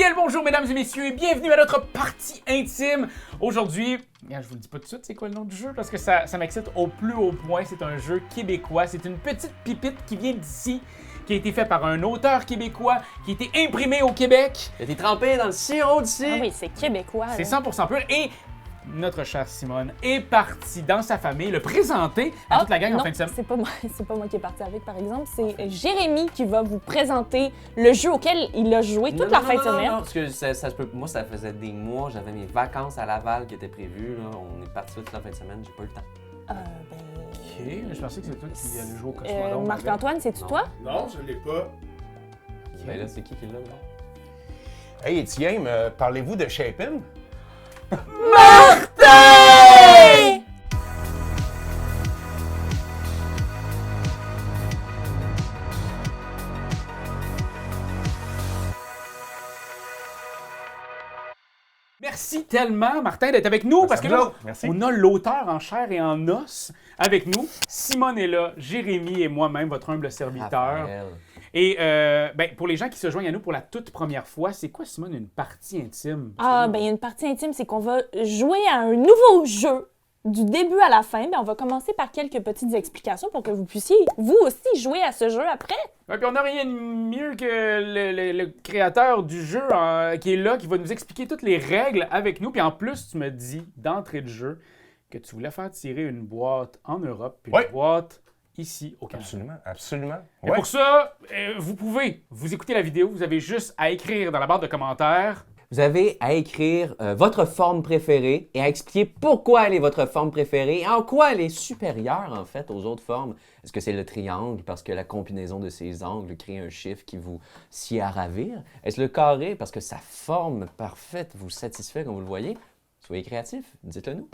Bien le bonjour mesdames et messieurs et bienvenue à notre partie intime. Aujourd'hui, je vous le dis pas tout de suite c'est quoi le nom du jeu parce que ça m'excite au plus haut point. C'est un jeu québécois, c'est une petite pipite qui vient d'ici, qui a été fait par un auteur québécois, qui a été imprimé au Québec. Il a été trempé dans le sirop d'ici. Ah oui, c'est québécois. C'est 100% pur et notre chère Simone est partie dans sa famille le présenter à toute la gang en fin de semaine. C'est pas moi qui est parti avec, par exemple. C'est Jérémy qui va vous présenter le jeu auquel il a joué toute la fin de semaine. Non, parce que ça se peut. Moi, ça faisait des mois, j'avais mes vacances à Laval qui étaient prévues. Là. On est parti toute la fin de semaine, j'ai pas eu le temps. Ok, je pensais que c'était toi qui allais jouer au Cosmodome. Marc-Antoine, c'est-tu toi? Non, je l'ai pas. Ben là, c'est qui l'a, là? Hey Étienne, parlez-vous de Shapin'? Merci tellement, Martin, d'être avec nous, parce que là, Merci. on a l'auteur en chair et en os avec nous. Simone est là, Jérémy et moi-même, votre humble serviteur. Raphaël. Et pour les gens qui se joignent à nous pour la toute première fois, c'est quoi, Simone, une partie intime? Il y a une partie intime, c'est qu'on va jouer à un nouveau jeu du début à la fin. On va commencer par quelques petites explications pour que vous puissiez, vous aussi, jouer à ce jeu après. Ouais, puis on n'a rien de mieux que le créateur du jeu qui est là, qui va nous expliquer toutes les règles avec nous. Puis en plus, tu me dis d'entrée de jeu que tu voulais faire tirer une boîte en Europe, puis Ouais. une boîte ici au Canada. Absolument, absolument. Et pour ça, vous pouvez, vous écoutez la vidéo, vous avez juste à écrire dans la barre de commentaires. Vous avez à écrire votre forme préférée et à expliquer pourquoi elle est votre forme préférée et en quoi elle est supérieure, en fait, aux autres formes. Est-ce que c'est le triangle parce que la combinaison de ses angles crée un chiffre qui vous sied à ravir? Est-ce le carré parce que sa forme parfaite vous satisfait comme vous le voyez? Soyez créatifs, dites-le nous.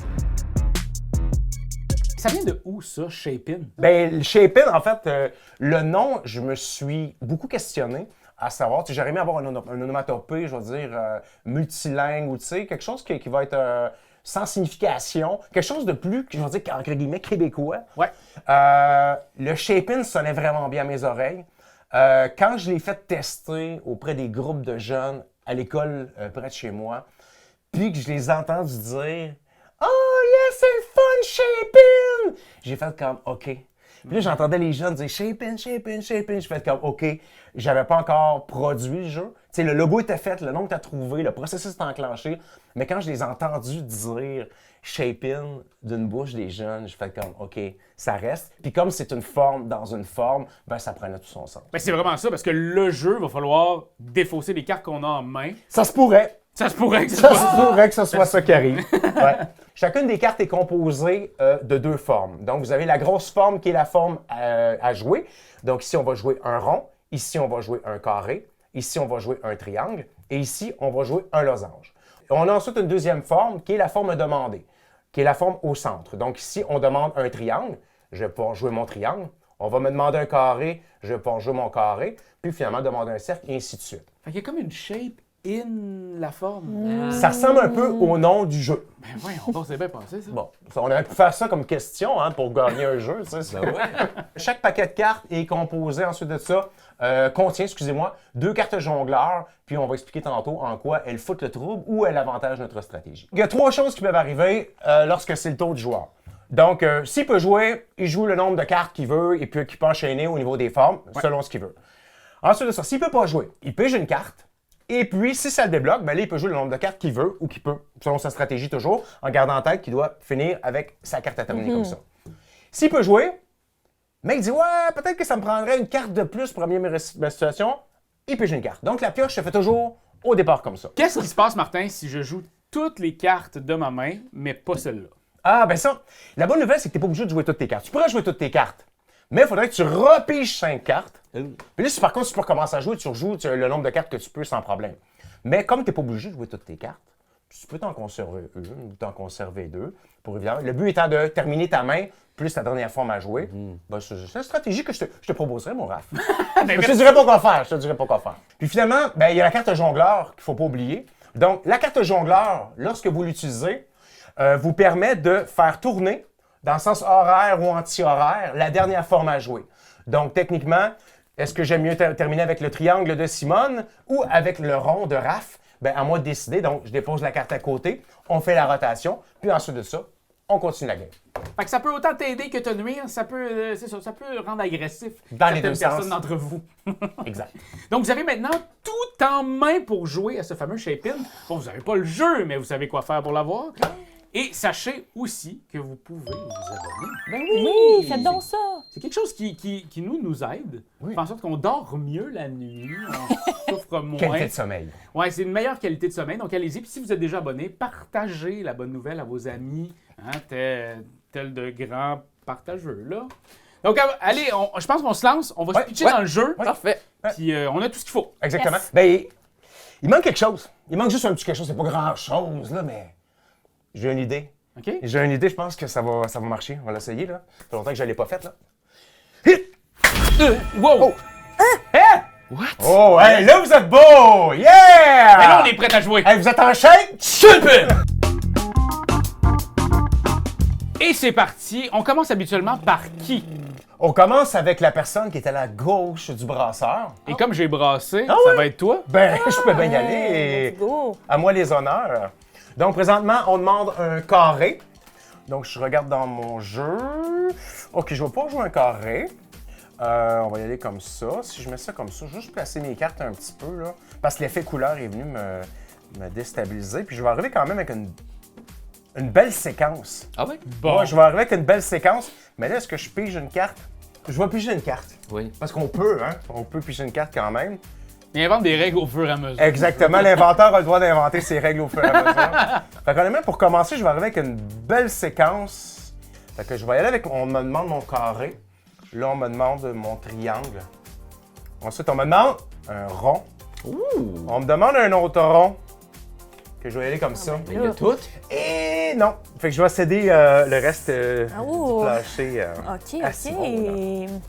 Ça vient de où ça, Shapin'? Ben, le Shapin', en fait, le nom, je me suis beaucoup questionné à savoir, tu sais, j'aurais aimé avoir un onomatopée, je veux dire, multilingue ou, tu sais, quelque chose qui va être sans signification, quelque chose de plus, je veux dire, entre guillemets, québécois. Ouais. Le Shapin' sonnait vraiment bien à mes oreilles. Quand je l'ai fait tester auprès des groupes de jeunes à l'école près de chez moi, puis que je les ai entendus dire « Oh yes, c'est le fun, Shapin'! » J'ai fait comme « OK ». Puis là, j'entendais les jeunes dire « Shapin', Shapin', Shapin'. » J'ai fait comme « OK ». J'avais pas encore produit le jeu. Tu sais, le logo était fait, le nom était trouvé, le processus était enclenché. Mais quand je les ai entendus dire Shapin' d'une bouche des jeunes, j'ai fait comme OK, ça reste. Puis comme c'est une forme dans une forme, ben ça prenait tout son sens. Ben, c'est vraiment ça, parce que le jeu, va falloir défausser les cartes qu'on a en main. Ça se pourrait. Ça se pourrait que Ça se pourrait que ce soit ça qui arrive. Ouais. Chacune des cartes est composée de deux formes. Donc, vous avez la grosse forme qui est la forme à jouer. Donc, ici, on va jouer un rond. Ici, on va jouer un carré. Ici, on va jouer un triangle. Et ici, on va jouer un losange. On a ensuite une deuxième forme qui est la forme demandée, qui est la forme au centre. Donc, ici, on demande un triangle. Je vais pouvoir jouer mon triangle. On va me demander un carré. Je vais pouvoir jouer mon carré. Puis, finalement, demander un cercle, et ainsi de suite. Fait qu'il y a comme une shape in la forme. Ça ressemble un peu au nom du jeu. Ben voyons, on s'est bien pensé ça. Bon, on aurait pu faire ça comme question pour gagner un jeu. Tu sais. Ben ouais. Chaque paquet de cartes est composé ensuite de ça, contient, deux cartes jongleurs, puis on va expliquer tantôt en quoi elles foutent le trouble ou elles avantagent notre stratégie. Il y a trois choses qui peuvent arriver lorsque c'est le tour du joueur. Donc, s'il peut jouer, il joue le nombre de cartes qu'il veut et puis qu'il peut enchaîner au niveau des formes, selon ce qu'il veut. Ensuite de ça, s'il peut pas jouer, il pige une carte. Et puis, si ça le débloque, ben là, il peut jouer le nombre de cartes qu'il veut ou qu'il peut, selon sa stratégie toujours, en gardant en tête qu'il doit finir avec sa carte à terminer comme ça. S'il peut jouer, mais il dit « Ouais, peut-être que ça me prendrait une carte de plus pour améliorer ma situation. » Il pige une carte. Donc, la pioche se fait toujours au départ comme ça. Qu'est-ce qui se passe, Martin, si je joue toutes les cartes de ma main, mais pas celle-là? Ah, ben ça, la bonne nouvelle, c'est que tu n'es pas obligé de jouer toutes tes cartes. Tu pourrais jouer toutes tes cartes, mais il faudrait que tu repiges 5 cartes. Puis là, si par contre, tu peux recommencer à jouer, tu rejoues le nombre de cartes que tu peux sans problème. Mais comme tu n'es pas obligé de jouer toutes tes cartes, tu peux t'en conserver une ou t'en conserver deux. Évidemment. Le but étant de terminer ta main plus ta dernière forme à jouer. Ben, c'est une stratégie que je te proposerais, mon Raph. Je te dirais pas quoi faire. Puis finalement, ben, il y a la carte jongleur qu'il ne faut pas oublier. Donc, la carte jongleur, lorsque vous l'utilisez, vous permet de faire tourner, dans le sens horaire ou anti-horaire, la dernière forme à jouer. Donc, techniquement, Est-ce que j'aime mieux terminer avec le triangle de Simone ou avec le rond de Raph? Ben, à moi de décider. Donc, je dépose la carte à côté, on fait la rotation, puis ensuite de ça, on continue la game. Fait que ça peut autant t'aider que te nuire, ça peut, c'est ça, ça peut rendre agressif Dans les certaines deux personnes sens. d'entre vous. Exact. Donc, vous avez maintenant tout en main pour jouer à ce fameux shape-in. Bon, vous n'avez pas le jeu, mais vous savez quoi faire pour l'avoir. Et sachez aussi que vous pouvez vous abonner. Ben Oui, faites donc ça. C'est quelque chose qui nous aide. Oui. Fait en sorte qu'on dort mieux la nuit, on souffre moins. Qualité de sommeil. Ouais, c'est une meilleure qualité de sommeil. Donc, allez-y. Puis si vous êtes déjà abonné, partagez la bonne nouvelle à vos amis, hein, tel de grands partageux, là. Donc, allez, je pense qu'on se lance. On va se pitcher dans le jeu. Parfait. Puis on a tout ce qu'il faut. Exactement. Yes. Ben, il manque quelque chose. Il manque juste un petit quelque chose. C'est pas grand-chose, là, mais j'ai une idée. OK? J'ai une idée, je pense que ça va marcher. On va l'essayer, là. Ça fait longtemps que je ne l'ai pas faite, là. Wow! Oh. Hein? What? Oh, hey, là, vous êtes beau! Yeah! Et là, on est prêt à jouer. Hey, vous êtes en shape? Super! Et c'est parti. On commence habituellement par qui? On commence avec la personne qui est à la gauche du brasseur. Et comme j'ai brassé, ça ouais? va être toi. Ben, je peux bien y aller. Let's go. À moi les honneurs. Donc, présentement, on demande un carré. Donc, je regarde dans mon jeu. OK, je vais pas jouer un carré. On va y aller comme ça. Si je mets ça comme ça, juste placer mes cartes un petit peu, là. Parce que l'effet couleur est venu me déstabiliser. Puis je vais arriver quand même avec une belle séquence. Ah oui? Bon. Ouais, je vais arriver avec une belle séquence. Mais là, est-ce que je pige une carte? Je vais piger une carte. Oui. Parce qu'on peut, hein? On peut piger une carte quand même. Il invente des règles au fur et à mesure. Exactement, l'inventeur a le droit d'inventer ses règles au fur et à mesure. Fait qu'honnêtement, pour commencer, je vais arriver avec une belle séquence. Fait que je vais y aller avec, on me demande mon carré. Là, on me demande mon triangle. Ensuite, on me demande un rond. Ouh! On me demande un autre rond. Que je vais y aller comme ça. Ben, il y a tout. Et non! Fait que je vais céder le reste Oh. du plancher. OK, à OK. Simone.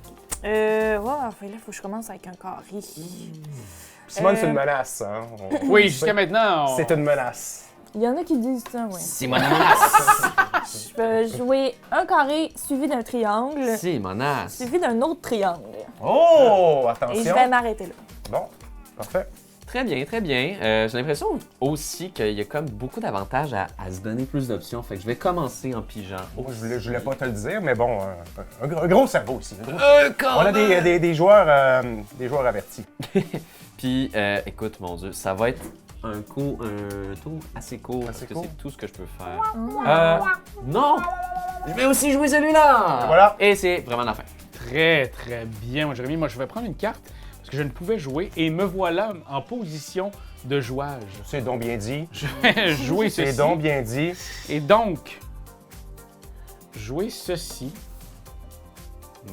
Là, faut que je commence avec un carré. Simone, c'est une menace. Hein? Oui, jusqu'à maintenant, on... C'est une menace. Il y en a qui disent ça, oui. Simonasse! Je peux jouer un carré suivi d'un triangle, Simonasse! suivi d'un autre triangle. Oh! Et Attention. je vais m'arrêter là. Bon, parfait. Très bien, très bien. J'ai l'impression aussi qu'il y a comme beaucoup d'avantages à se donner plus d'options. Fait que je vais commencer en pigeant. Moi, je voulais pas te le dire, mais bon, un gros cerveau aussi. Un gros On On a des joueurs avertis. Puis, écoute, mon Dieu, ça va être un tour assez court, parce que court? c'est tout ce que je peux faire. Non! Je vais aussi jouer celui-là! Voilà. Et c'est vraiment la fin. Très, très bien, mon Jérémy. Moi, je vais prendre une carte parce que je ne pouvais jouer et me voilà en position de jouage. C'est donc bien dit. Je vais jouer ceci. C'est donc bien dit. Et donc, jouer ceci.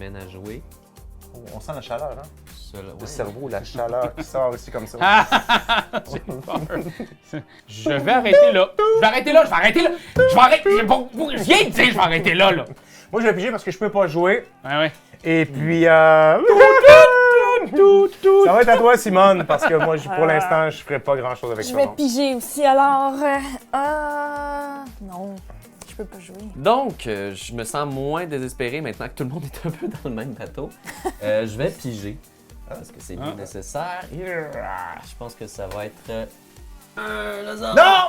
Mène à jouer. Oh, on sent la chaleur, hein? Cela, Le ouais. cerveau, la chaleur qui sort aussi comme ça. J'ai peur. Je vais arrêter là. Je vais arrêter là. Je vais arrêter là. Je vais arrêter. Je viens de dire je vais arrêter là. Moi, je vais piger parce que je peux pas jouer. Ouais, ouais. Et puis, ça va être à toi, Simone, parce que moi, pour l'instant, je ferai pas grand-chose avec Je ça. vais non. piger aussi, alors... non, je peux pas jouer. Donc, je me sens moins désespéré maintenant que tout le monde est un peu dans le même bateau. Je vais piger, parce que c'est bien nécessaire. Je pense que ça va être... Non!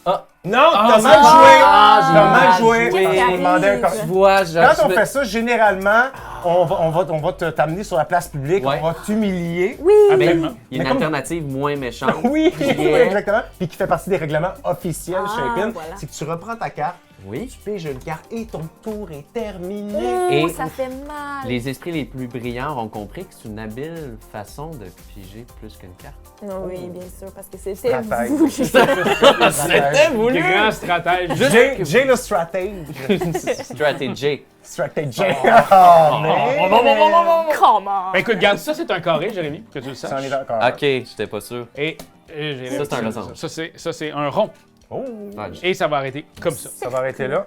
Ah! Non, t'as c'est mal bon. joué! Ah, j'ai T'as mal mal joué! joué. On m'a demandé un Qu'est-ce Tu qui vois, Quand on fait ça, généralement, on va t'amener sur la place publique, Ouais. on va t'humilier. Oui! mais Absolument. il y a Mais une comme- alternative moins méchante. Oui, Qui est- exactement. Puis qui fait partie des règlements officiels Ah, chez Epin. voilà. C'est que tu reprends ta carte, Oui. tu piges une carte et ton tour est terminé. Oh, Et- ça fait mal! Les esprits les plus brillants auront compris que c'est une habile façon de piger plus qu'une carte. Oui, bien sûr, parce que c'était Stratège. vous. C'était voulu! Grand stratège. J'ai le stratège. Stratégie. Stratège. Oh, mais... Come on! Ben, écoute, garde ça, c'est un carré, Jérémy, que tu le Ça en est saches. encore. Ok, j'étais pas sûr. Et j'ai Ça, c'est un losange. Ça, c'est un rond. Oh, Ah, Et ça va arrêter comme ça. ça va arrêter là.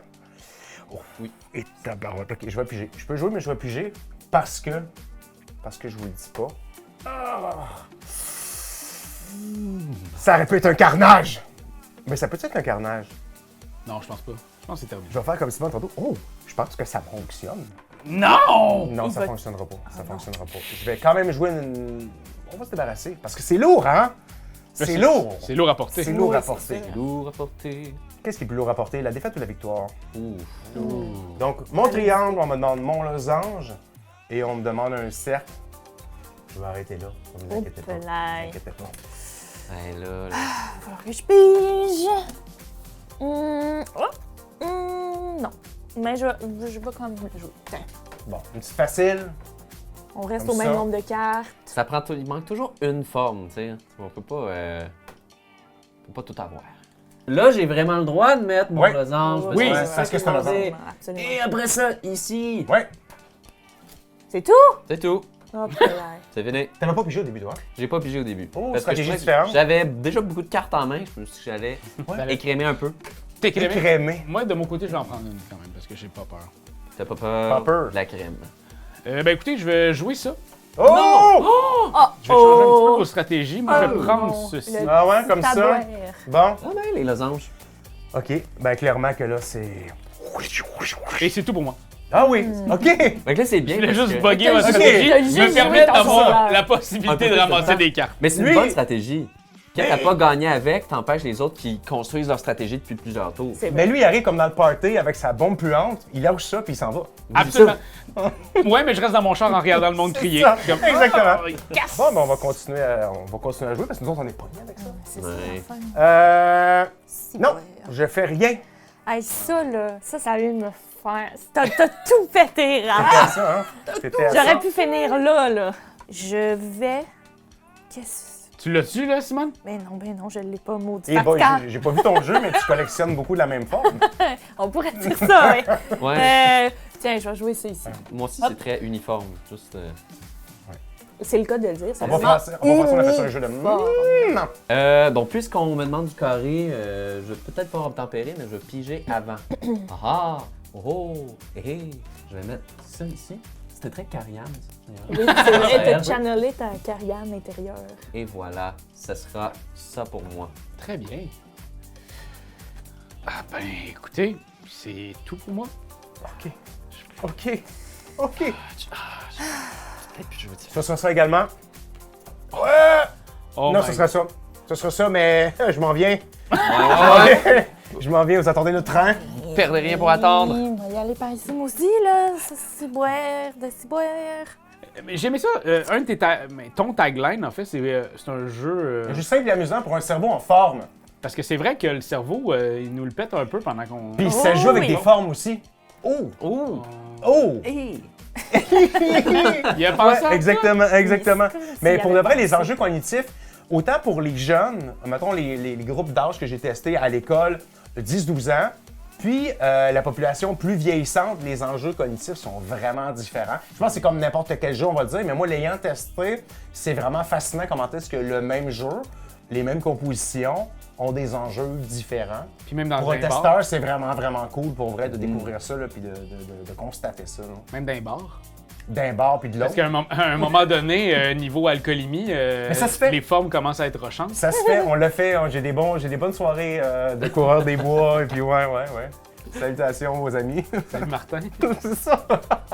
Oh, Oui. Et tabarouette. Ok, je vais piger. Je peux jouer, mais je vais piger parce que je vous le dis pas. Ah. Ça aurait pu être un carnage. Mais ça peut être un carnage. Non, je pense pas. Je pense que c'est terminé. Je vais faire comme Simon tantôt. Oh, je pense que ça fonctionne. Non! Non, Il ça va- fonctionnera pas. Ça fonctionnera pas. Je vais quand même jouer une... On va se débarrasser, parce que c'est lourd, hein? C'est lourd! C'est lourd à porter. C'est lourd Oui, à c'est porter. ça. Lourd à porter. Qu'est-ce qui est plus lourd à porter, la défaite ou la victoire? Ouf. Donc, mon triangle, on me demande mon losange, et on me demande un cercle. Je vais arrêter là, ne vous inquiétez pas. Ne vous Oupelaï. inquiétez pas. Ouais, là. Il va falloir que je pige. Non. Mais je vais quand même jouer. Tiens. Bon, une petite facile. On reste Comme au même ça. nombre de cartes. Ça prend il manque toujours une forme, tu sais. On peut pas tout avoir. Là, j'ai vraiment le droit de mettre mon Ouais. losange. Oui, parce que c'est un losange. Absolument. Et après ça, ici. Ouais. C'est tout? C'est tout. Oh, putain. C'est fini. T'avais pas pigé au début, toi? J'ai pas pigé au début. Oh, Parce que stratégie je trouvais que différente. J'avais déjà beaucoup de cartes en main. Je me suis dit que j'allais T'avais- écrémer un peu. T'es crémé? Écrémé. Moi, de mon côté, je vais en prendre une quand même, parce que j'ai pas peur. T'as pas peur? Pas peur. De la crème. Ben écoutez, je vais jouer ça. Oh! Je vais changer un petit peu vos stratégies. Moi, je vais Oh, prendre non. ceci. Le Ah ouais, comme ça? tabouère. Bon. Ah ben, les losanges. OK. Ben, clairement que là, c'est... Et c'est tout pour moi. Ah oui! OK! Fait que là, c'est bien. Je voulais parce juste que- bugger ma Ok. stratégie. T'as Me juste permettre joué ton d'avoir sauveur. la Un possibilité peu de plus de ramasser temps. des cartes. Mais c'est une Lui- bonne stratégie. Quand t'as pas gagné avec, t'empêches les autres qui construisent leur stratégie depuis plusieurs tours. C'est Mais vrai. lui, il arrive comme dans le party avec sa bombe puante, il lâche ça puis il s'en va. Absolument. Ouais, mais je reste dans mon char en regardant le monde C'est crier. ça, Comme, exactement. Ah, il casse. Bon, ben on va continuer à jouer parce que nous autres, on est pas bien avec ça. C'est ça, Ouais. la fin. Non, Ciboire. je fais rien. Hey, ça, là, ça vient de me faire. T'as tout pété, C'était Raph. à ça, hein? C'était à J'aurais ça. pu finir là. Je vais. Qu'est-ce. Tu l'as-tu, là, Simone? Ben non, je l'ai pas maudit. Eh boy, Pascal. j'ai pas vu ton jeu, mais tu collectionnes beaucoup de la même forme. On pourrait dire ça, ouais. Ouais. Tiens, je vais jouer ça ici. Moi aussi, c'est très uniforme. Juste. C'est le cas de le dire. On va faire ça, on a fait ça un jeu de... Non. Bon, puisqu'on me demande du carré, je vais peut-être pas obtempérer, mais je vais piger avant. Ah! Oh! Hé! Je vais mettre ça ici. C'était très cariane, ça. Oui, c'est vrai, t'as Ouais. channelé ta carrière intérieure. Et voilà, ça sera ça pour moi. Très bien. Ah ben, écoutez, c'est tout pour moi. OK. OK. OK. Et puis je vais dire. Ça sera ça également. Oh Non, my ce sera ça. Ce sera ça, mais je m'en viens. Ouais, Je m'en viens, vous attendez le train. perdez rien pour attendre. Oui, on va y aller par ici, moi aussi, là. Ciboire, de ciboire. Mais j'aimais ça. Un de mais ton tagline, en fait, c'est un jeu. C'est juste simple et amusant pour un cerveau en forme. Parce que c'est vrai que le cerveau, il nous le pète un peu pendant qu'on. Puis ça joue avec oui. des formes aussi. Oh! Oh! Oh! Hey! Il a pensé à ça. Exactement. C'est comme Mais s'il pour avait de vrai, pensé. les enjeux cognitifs, autant pour les jeunes, mettons les groupes d'âge que j'ai testés à l'école, 10-12 ans, puis la population plus vieillissante, les enjeux cognitifs sont vraiment différents. Je pense que c'est comme n'importe quel jeu, on va dire, mais moi, l'ayant testé, c'est vraiment fascinant comment est-ce que le même jeu, les mêmes compositions, ont des enjeux différents. Puis même dans Pour un un bar. testeur, c'est vraiment cool pour vrai de découvrir ça, là, puis de constater ça. Là. Même dans un bar. D'un bar puis de Parce l'autre. qu'à un moment donné, niveau alcoolémie, ça se fait. les formes commencent à être rochantes. Ça se fait, on l'a fait. J'ai des bonnes soirées de coureurs des bois. Et puis ouais. Salutations aux amis. Salut Martin. C'est ça.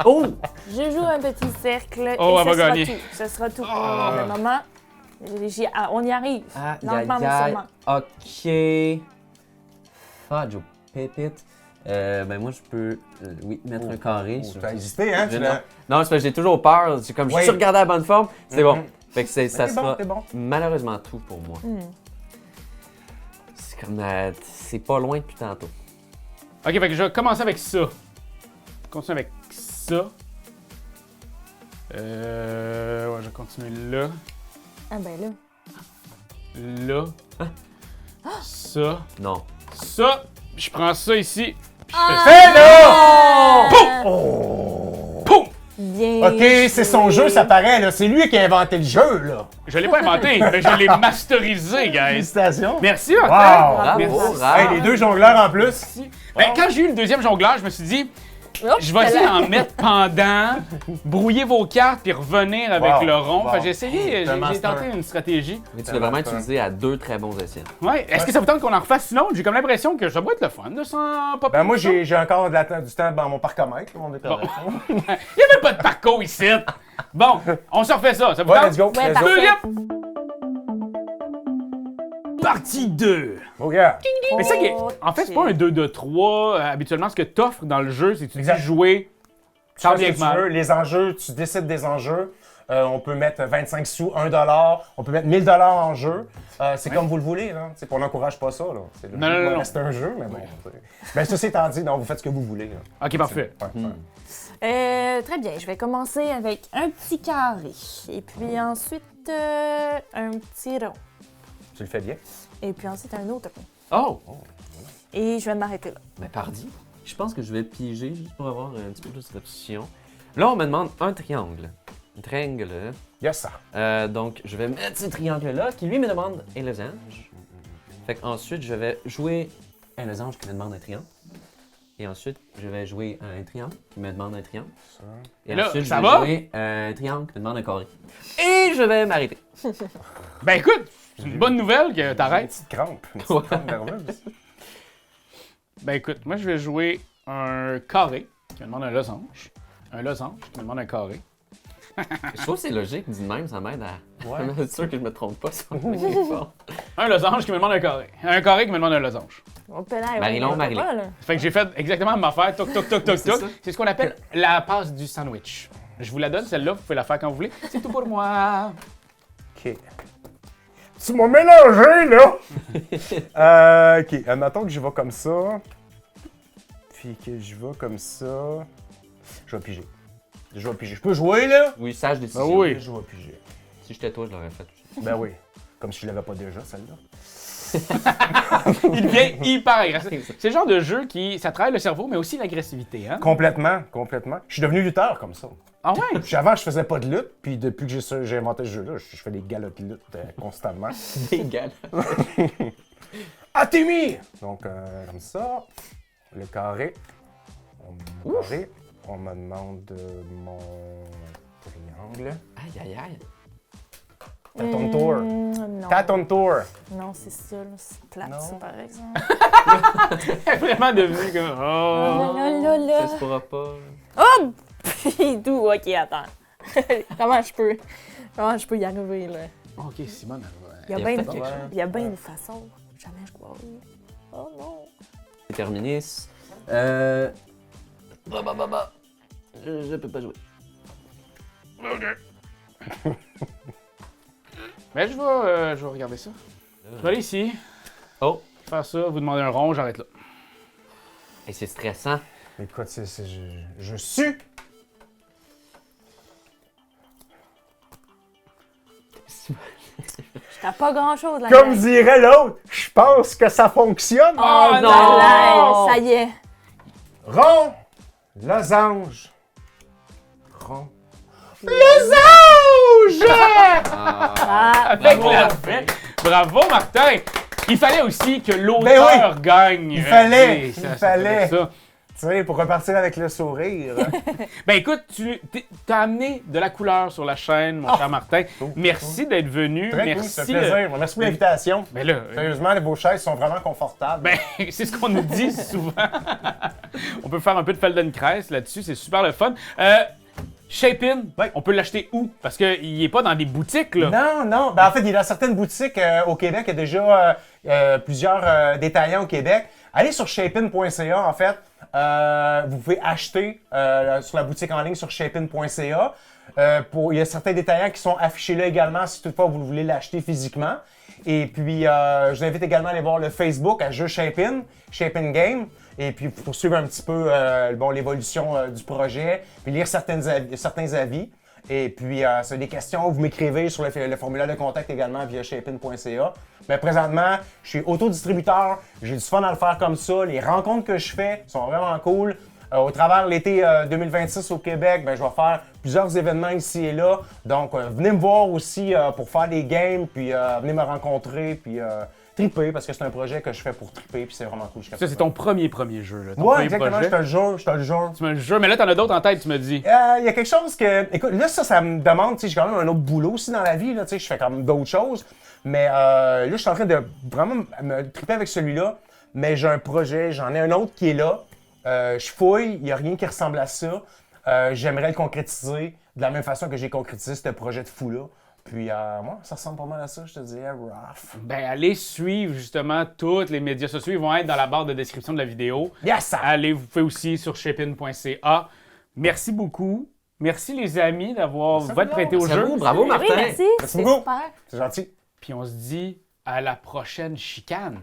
Oh! Je joue un petit cercle Oh, et elle va ce sera gagner. tout. Ce sera tout pour Ah. le moment. On y arrive. Lentement, mais sûrement. Ok. Fudge aux pépites. Ben moi, je peux, oui, mettre un carré. Tu as hésité, hein? Je- Tu non, l'as- non, c'est parce que j'ai toujours peur. C'est comme je Oui. suis regardé à la bonne forme. C'est bon. Mhm. Fait que ça t'es bon, sera t'es bon. malheureusement tout pour moi. Hmm. C'est comme, c'est pas loin depuis tantôt. Ok, fait que je vais commencer avec ça. Continue avec ça. Ouais, je vais continuer là. Ah ben là. Là. Ça. Non. Ça. Je prends ça ici. Puis je Ah! fais ça. Fais là! Poum! Bien. OK, c'est son jeu, ça paraît, là. C'est lui qui a inventé le jeu, là. Je l'ai pas inventé, mais je l'ai masterisé, guys. Félicitations. Merci, Wow. Martin. Bravo, Merci. bravo. Hey, les deux jongleurs en plus. Ben, quand j'ai eu le deuxième jongleur, je me suis dit, Je vais essayer d'en mettre pendant, brouiller vos cartes puis revenir avec Wow, le rond. wow. Fait que j'ai essayé, C'est un j'ai master. tenté une stratégie. Mais tu l'as vraiment utilisé à 2 très bons essais. Ouais. Est-ce que ça vous tente qu'on en refasse une autre? J'ai comme l'impression que ça va être le fun de s'en pas Ben moi, plus ça. j'ai encore du temps dans mon parcomètre, mon déclaration. Il n'y avait pas de parcours ici. Bon, on se refait ça. Ça vous Ouais, tente? let's go. Ouais, let's go. parfait. Deuxième. Partie 2. Oh yeah. Mais ça, en fait, c'est pas un 2 de 3. Habituellement, ce que tu offres dans le jeu, c'est que tu dis Exact. jouer Tu tant fais bien ce que que tu veux, mal. les enjeux, tu décides des enjeux. On peut mettre 25 sous, 1 $, on peut mettre 1000 $ en jeu. C'est comme vous le voulez, là. On n'encourage pas ça, là. C'est Non, non, non. reste un jeu, mais bon. Ben, ceci étant dit, non, vous faites ce que vous voulez. Là. Ok, parfait. Ouais, ouais. Très bien, je vais commencer avec un petit carré. Et puis ensuite, un petit rond. Tu le fais bien. Et puis ensuite, un autre rond. Oh! Et je vais m'arrêter là. Ben, pardi. Je pense que je vais piger juste pour avoir un petit peu plus de répétition. Là, on me demande un triangle. Un triangle. Yes, ça. Donc, je vais mettre ce triangle-là qui, lui, me demande un losange. Fait qu'ensuite, je vais jouer un losange qui me demande un triangle. Et ensuite, je vais jouer un triangle qui me demande un triangle. Et Là, ensuite, je ça vais va? jouer un triangle qui me demande un carré. Et je vais m'arrêter. Ben écoute, c'est une bonne nouvelle que Une t'arrêtes. petite crampe. Une petite crampe nerveuse. Ben écoute, moi je vais jouer un carré qui me demande un losange. Un losange qui me demande un carré. Je trouve que c'est logique, dit de même, ça m'aide à Ouais. être sûr que je me trompe pas sur les efforts. Un losange qui me demande un carré. Un carré qui me demande un losange. On peut là, Marilyn, Marilyn. Fait que j'ai fait exactement ma affaire, toc toc toc toc C'est toc. ça. C'est ce qu'on appelle la passe du sandwich. Je vous la donne celle-là, vous pouvez la faire quand vous voulez. C'est tout pour moi. OK. Tu m'as mélangé, là! OK, admettons que je vais comme ça. Puis que je vais comme ça. Je vais piger. Je vais piger. Je peux jouer, là? Oui, sage décision. Ben oui. Je vais piger. Si j'étais toi, je l'aurais fait. Ben oui. Comme si je l'avais pas déjà, celle-là. Il devient hyper agressif. C'est le genre de jeu qui, ça travaille le cerveau, mais aussi l'agressivité, hein? Complètement, complètement. Je suis devenu lutteur comme ça. Ah ouais? Puis avant, je faisais pas de lutte. Puis depuis que j'ai inventé ce jeu-là, je fais des galops de lutte constamment. Des gars. Artémis! Donc, comme ça. Le carré. Carré. On me demande mon triangle. Aïe, aïe, aïe. T'as ton tour. Non. T'as ton tour. Non, c'est ça, là. C'est plate, Non. ça, par exemple. Elle est vraiment devenue comme. Oh. Là, là, là. Ça se pourra pas. Oh! Puis tout, ok, attends. Comment je peux y arriver, là? Ok, Simone, Il y a Il a bien fait quelque chose. une façon. Jamais je crois. Oh non. C'est terminé. Je peux pas jouer. Mais je vais regarder ça. Je vais aller ici, Oh! faire ça, vous demandez un rond, j'arrête là. Et c'est stressant. Écoute, je suis. T'as pas grand-chose, là. Comme dirait l'autre, je pense que ça fonctionne. Oh Oh non! non! Ça y est. Rond, losange. Rond. Ah, Avec Bravo. la fin. Bravo, Martin! Il fallait aussi que l'auteur gagne. Il fallait, Tu sais, il ça fallait. fait ça. Tu sais, pour repartir avec le sourire. Ben écoute, tu t'as amené de la couleur sur la chaîne, mon cher Martin. Merci d'être venu. Très cool, Merci. ça fait plaisir. Merci pour l'invitation. Ben là, Sérieusement, vos chaises sont vraiment confortables. ben, c'est ce qu'on nous dit souvent. On peut faire un peu de Feldenkrais là-dessus, c'est super le fun. Shape-In, Ouais. on peut l'acheter où? Parce qu'il est pas dans des boutiques, là. Non, non. Ben, en fait, il est dans certaines boutiques au Québec. Il y a déjà plusieurs détaillants au Québec. Allez sur shapein.ca, en fait. Vous pouvez acheter sur la boutique en ligne sur shapein.ca. Il y a certains détaillants qui sont affichés là également si toutefois vous voulez l'acheter physiquement. Et puis, je vous invite également à aller voir le Facebook à Jeux Shape-In, Shape-In Game. Et puis, pour suivre un petit peu l'évolution du projet, puis lire certains avis. Et puis, si vous avez des questions, vous m'écrivez sur le formulaire de contact également via shapein.ca. Mais présentement, je suis autodistributeur, j'ai du fun à le faire comme ça. Les rencontres que je fais sont vraiment cool. Au travers de l'été 2026 au Québec, ben, je vais faire plusieurs événements ici et là. Donc, venez me voir aussi pour faire des games, puis venez me rencontrer, puis triper parce que c'est un projet que je fais pour triper puis c'est vraiment cool. Ça, c'est ton premier jeu, là. Ton Ouais, premier exactement, projet. je te le jure. Tu me le jures, mais là, t'en as d'autres en tête, tu me dis. Il y a quelque chose que. Écoute, là, ça me demande, tu sais, j'ai quand même un autre boulot aussi dans la vie, là, tu sais, je fais quand même d'autres choses. Mais là, je suis en train de vraiment me triper avec celui-là. Mais j'ai un projet, j'en ai un autre qui est là. Je fouille, il n'y a rien qui ressemble à ça. J'aimerais le concrétiser de la même façon que j'ai concrétisé ce projet de fou-là. Puis, moi, ça ressemble pas mal à ça, je te dirais, rough. Ben, allez suivre justement tous les médias sociaux. Ils vont être dans la barre de description de la vidéo. Yes! Ça. Allez, vous pouvez aussi sur shapin.ca. Merci beaucoup. Merci les amis d'avoir votre prêté au Merci à jeu. vous, bravo Oui, Martin. merci. Merci C'est beaucoup. super. C'est gentil. Puis on se dit à la prochaine chicane.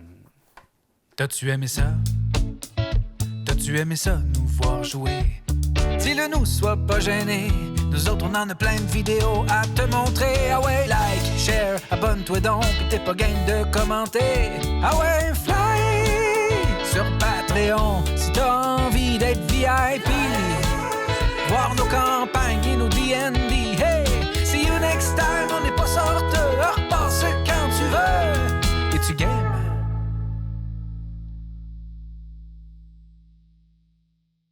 T'as-tu aimé ça? T'as-tu aimé ça, nous voir jouer? Dis-le nous, sois pas gêné. Nous autres, on en a plein de vidéos à te montrer. Ah ouais, like, share, abonne-toi donc, pis t'es pas game de commenter. Ah ouais, fly sur Patreon si t'as envie d'être VIP. Voir nos campagnes et nos D&D. Hey!